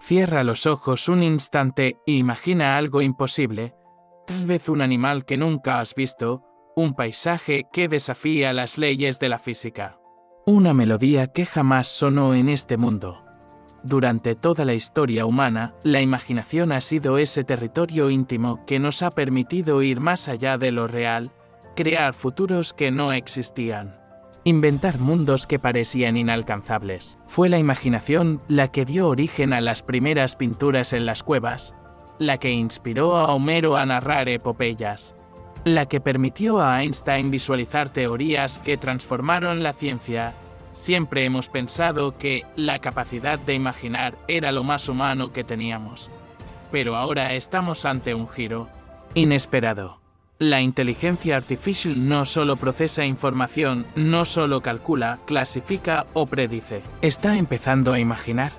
Cierra los ojos un instante e imagina algo imposible. Tal vez un animal que nunca has visto, un paisaje que desafía las leyes de la física. Una melodía que jamás sonó en este mundo. Durante toda la historia humana, la imaginación ha sido ese territorio íntimo que nos ha permitido ir más allá de lo real, crear futuros que no existían. Inventar mundos que parecían inalcanzables. Fue la imaginación la que dio origen a las primeras pinturas en las cuevas, la que inspiró a Homero a narrar epopeyas, la que permitió a Einstein visualizar teorías que transformaron la ciencia. Siempre hemos pensado que la capacidad de imaginar era lo más humano que teníamos. Pero ahora estamos ante un giro inesperado. La inteligencia artificial no solo procesa información, no solo calcula, clasifica o predice. Está empezando a imaginar.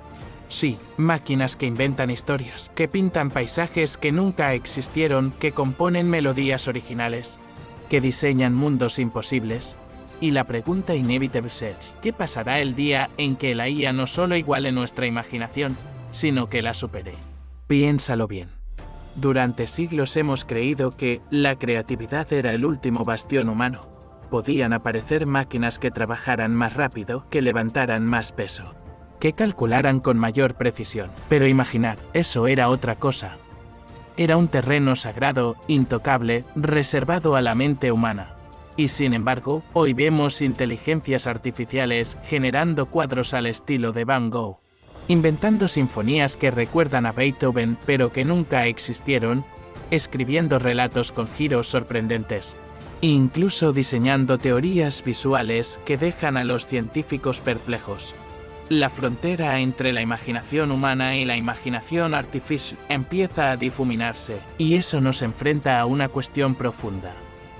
Sí, máquinas que inventan historias, que pintan paisajes que nunca existieron, que componen melodías originales, que diseñan mundos imposibles. Y la pregunta inevitable es, ¿qué pasará el día en que la IA no solo iguale nuestra imaginación, sino que la supere? Piénsalo bien. Durante siglos hemos creído que la creatividad era el último bastión humano. Podían aparecer máquinas que trabajaran más rápido, que levantaran más peso, que calcularan con mayor precisión. Pero imaginar, eso era otra cosa. Era un terreno sagrado, intocable, reservado a la mente humana. Y sin embargo, hoy vemos inteligencias artificiales generando cuadros al estilo de Van Gogh, inventando sinfonías que recuerdan a Beethoven pero que nunca existieron, escribiendo relatos con giros sorprendentes, incluso diseñando teorías visuales que dejan a los científicos perplejos. La frontera entre la imaginación humana y la imaginación artificial empieza a difuminarse, y eso nos enfrenta a una cuestión profunda.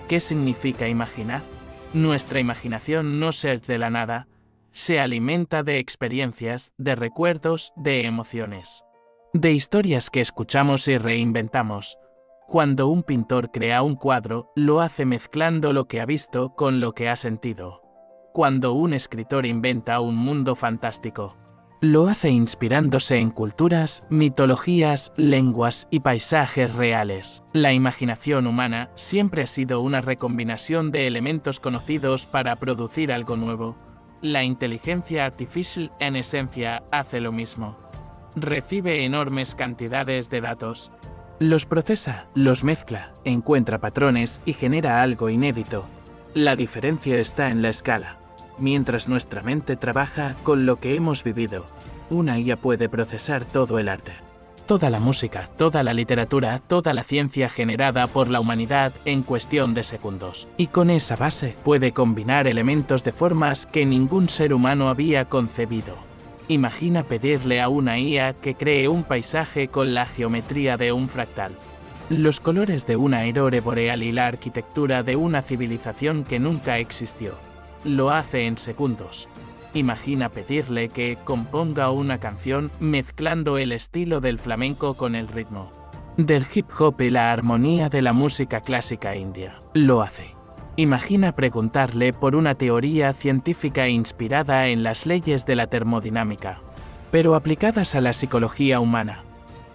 ¿Qué significa imaginar? Nuestra imaginación no es de la nada, se alimenta de experiencias, de recuerdos, de emociones, de historias que escuchamos y reinventamos. Cuando un pintor crea un cuadro, lo hace mezclando lo que ha visto con lo que ha sentido. Cuando un escritor inventa un mundo fantástico, lo hace inspirándose en culturas, mitologías, lenguas y paisajes reales. La imaginación humana siempre ha sido una recombinación de elementos conocidos para producir algo nuevo. La inteligencia artificial, en esencia, hace lo mismo. Recibe enormes cantidades de datos. Los procesa, los mezcla, encuentra patrones y genera algo inédito. La diferencia está en la escala. Mientras nuestra mente trabaja con lo que hemos vivido, una IA puede procesar todo el arte, toda la música, toda la literatura, toda la ciencia generada por la humanidad en cuestión de segundos. Y con esa base puede combinar elementos de formas que ningún ser humano había concebido. Imagina pedirle a una IA que cree un paisaje con la geometría de un fractal, los colores de una aurora boreal y la arquitectura de una civilización que nunca existió. Lo hace en segundos. Imagina pedirle que componga una canción mezclando el estilo del flamenco con el ritmo del hip hop y la armonía de la música clásica india. Lo hace. Imagina preguntarle por una teoría científica inspirada en las leyes de la termodinámica, pero aplicadas a la psicología humana.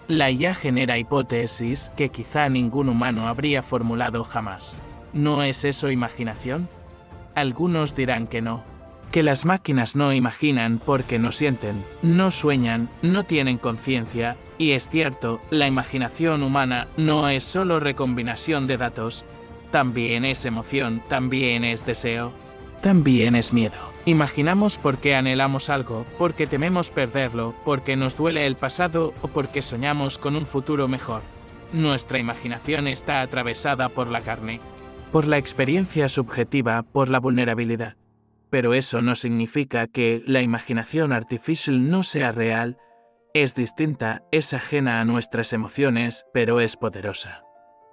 La IA genera hipótesis que quizá ningún humano habría formulado jamás. ¿No es eso imaginación? Algunos dirán que no, que las máquinas no imaginan porque no sienten, no sueñan, no tienen conciencia, y es cierto, la imaginación humana no es solo recombinación de datos, también es emoción, también es deseo, también es miedo. Imaginamos porque anhelamos algo, porque tememos perderlo, porque nos duele el pasado o porque soñamos con un futuro mejor. Nuestra imaginación está atravesada por la carne, por la experiencia subjetiva, por la vulnerabilidad. Pero eso no significa que la imaginación artificial no sea real. Es distinta, es ajena a nuestras emociones, pero es poderosa.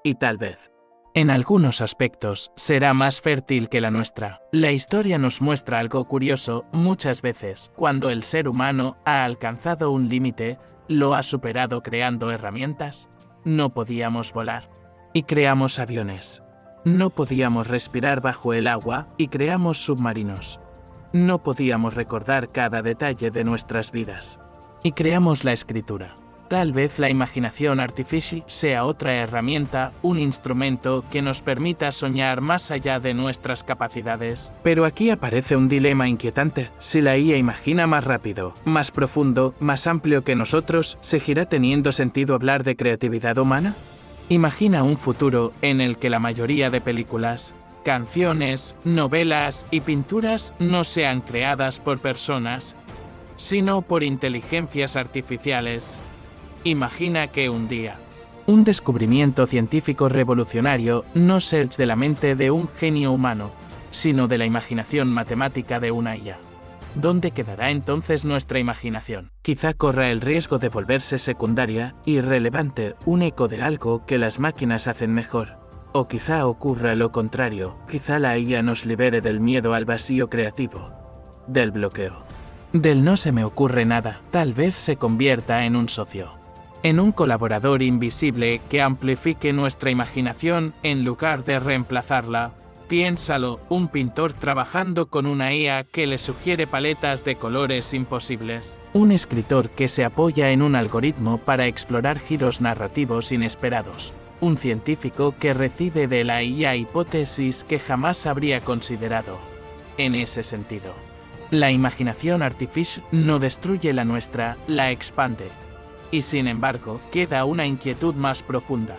Y tal vez, en algunos aspectos, será más fértil que la nuestra. La historia nos muestra algo curioso. Muchas veces, cuando el ser humano ha alcanzado un límite, lo ha superado creando herramientas. No podíamos volar, y creamos aviones. No podíamos respirar bajo el agua, y creamos submarinos. No podíamos recordar cada detalle de nuestras vidas, y creamos la escritura. Tal vez la imaginación artificial sea otra herramienta, un instrumento que nos permita soñar más allá de nuestras capacidades. Pero aquí aparece un dilema inquietante. Si la IA imagina más rápido, más profundo, más amplio que nosotros, ¿seguirá teniendo sentido hablar de creatividad humana? Imagina un futuro en el que la mayoría de películas, canciones, novelas y pinturas no sean creadas por personas, sino por inteligencias artificiales. Imagina que un día, un descubrimiento científico revolucionario no surge de la mente de un genio humano, sino de la imaginación matemática de una IA. ¿Dónde quedará entonces nuestra imaginación? Quizá corra el riesgo de volverse secundaria, irrelevante, un eco de algo que las máquinas hacen mejor. O quizá ocurra lo contrario, quizá la IA nos libere del miedo al vacío creativo, del bloqueo, del no se me ocurre nada. Tal vez se convierta en un socio, en un colaborador invisible que amplifique nuestra imaginación en lugar de reemplazarla. Piénsalo, un pintor trabajando con una IA que le sugiere paletas de colores imposibles. Un escritor que se apoya en un algoritmo para explorar giros narrativos inesperados. Un científico que recibe de la IA hipótesis que jamás habría considerado. En ese sentido, la imaginación artificial no destruye la nuestra, la expande. Y sin embargo, queda una inquietud más profunda.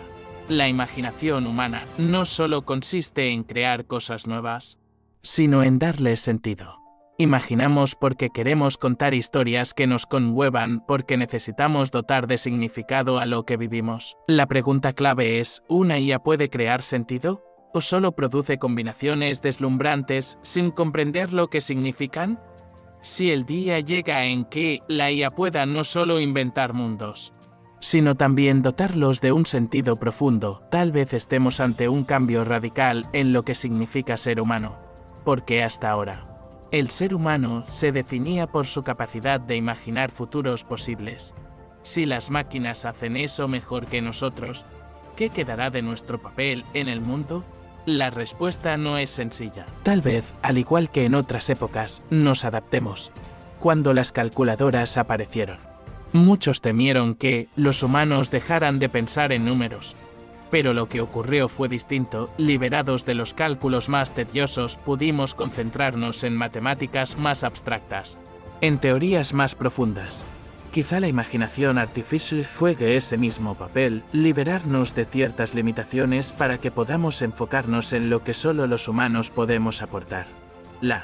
La imaginación humana no solo consiste en crear cosas nuevas, sino en darles sentido. Imaginamos porque queremos contar historias que nos conmuevan, porque necesitamos dotar de significado a lo que vivimos. La pregunta clave es, ¿una IA puede crear sentido? ¿O solo produce combinaciones deslumbrantes sin comprender lo que significan? Si el día llega en que la IA pueda no solo inventar mundos, sino también dotarlos de un sentido profundo, tal vez estemos ante un cambio radical en lo que significa ser humano. Porque hasta ahora, el ser humano se definía por su capacidad de imaginar futuros posibles. Si las máquinas hacen eso mejor que nosotros, ¿qué quedará de nuestro papel en el mundo? La respuesta no es sencilla. Tal vez, al igual que en otras épocas, nos adaptemos. Cuando las calculadoras aparecieron, muchos temieron que los humanos dejaran de pensar en números. Pero lo que ocurrió fue distinto. Liberados de los cálculos más tediosos, pudimos concentrarnos en matemáticas más abstractas, en teorías más profundas. Quizá la imaginación artificial juegue ese mismo papel, liberarnos de ciertas limitaciones para que podamos enfocarnos en lo que solo los humanos podemos aportar. La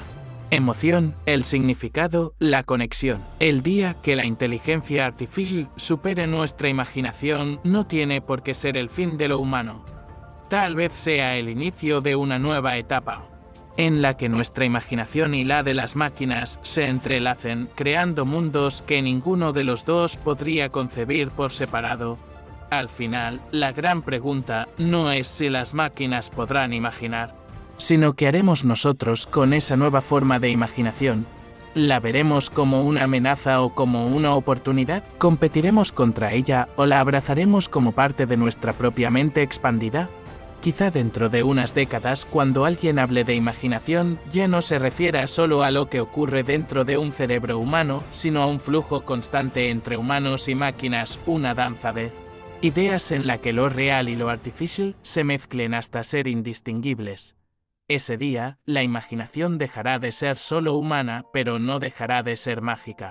emoción, el significado, la conexión. El día que la inteligencia artificial supere nuestra imaginación no tiene por qué ser el fin de lo humano. Tal vez sea el inicio de una nueva etapa, en la que nuestra imaginación y la de las máquinas se entrelacen, creando mundos que ninguno de los dos podría concebir por separado. Al final, la gran pregunta no es si las máquinas podrán imaginar, sino qué haremos nosotros con esa nueva forma de imaginación. ¿La veremos como una amenaza o como una oportunidad? ¿Competiremos contra ella o la abrazaremos como parte de nuestra propia mente expandida? Quizá dentro de unas décadas, cuando alguien hable de imaginación, ya no se refiera solo a lo que ocurre dentro de un cerebro humano, sino a un flujo constante entre humanos y máquinas, una danza de ideas en la que lo real y lo artificial se mezclen hasta ser indistinguibles. Ese día, la imaginación dejará de ser solo humana, pero no dejará de ser mágica.